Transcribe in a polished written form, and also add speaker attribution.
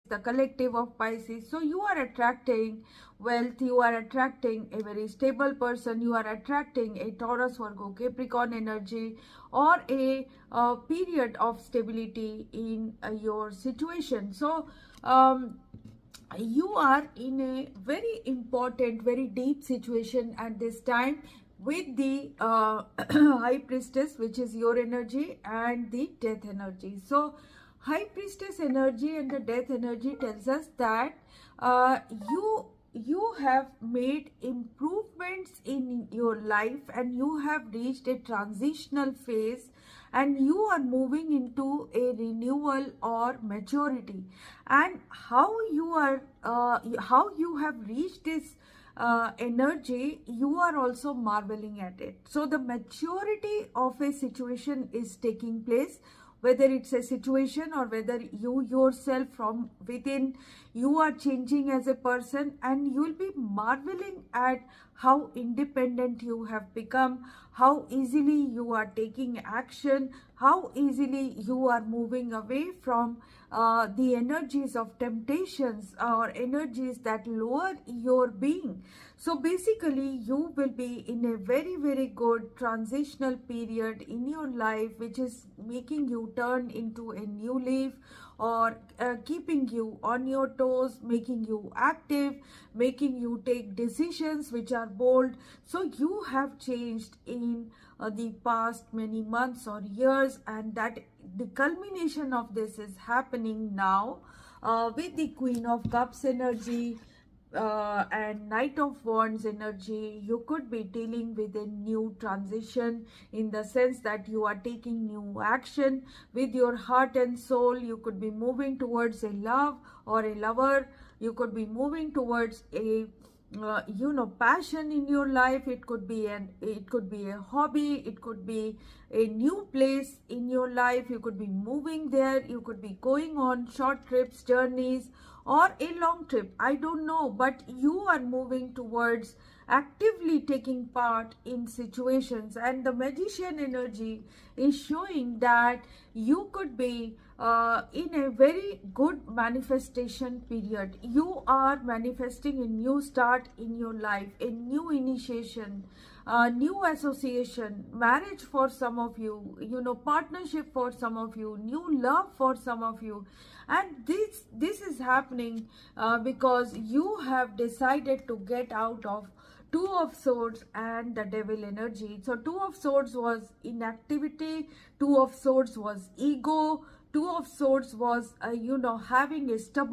Speaker 1: the collective of Pisces. So you are attracting wealth, you are attracting a very stable person, you are attracting a Taurus, Virgo, Capricorn energy, or a period of stability in your situation. So you are in a very important, very deep situation at this time with the High Priestess, which is your energy, and the Death energy. So High Priestess energy and the Death energy tells us that you have made improvements in your life, and you have reached a transitional phase, and you are moving into a renewal or maturity. And how you have reached this energy, you are also marveling at it. So the maturity of a situation is taking place, whether it's a situation or whether you yourself from within, you are changing as a person, and you will be marveling at how independent you have become, how easily you are taking action, how easily you are moving away from the energies of temptations or energies that lower your being. So basically, you will be in a very, very good transitional period in your life, which is making you turn into a new leaf, or keeping you on your toes, making you active, making you take decisions which are bold. So you have changed in the past many months or years, and that the culmination of this is happening now with the Queen of Cups energy and Knight of Wands energy. You could be dealing with a new transition, in the sense that you are taking new action with your heart and soul. You could be moving towards a love or a lover. You could be moving towards a passion in your life. It could be a hobby, it could be a new place in your life. You could be moving there, you could be going on short trips, journeys, or a long trip, I don't know, but you are moving towards actively taking part in situations. And the Magician energy is showing that you could be in a very good manifestation period. You are manifesting a new start in your life, a new initiation, new association, marriage for some of you, partnership for some of you, new love for some of you. And this is happening because you have decided to get out of Two of Swords and the Devil energy. So Two of Swords was inactivity, Two of Swords was ego, Two of Swords was having a stubborn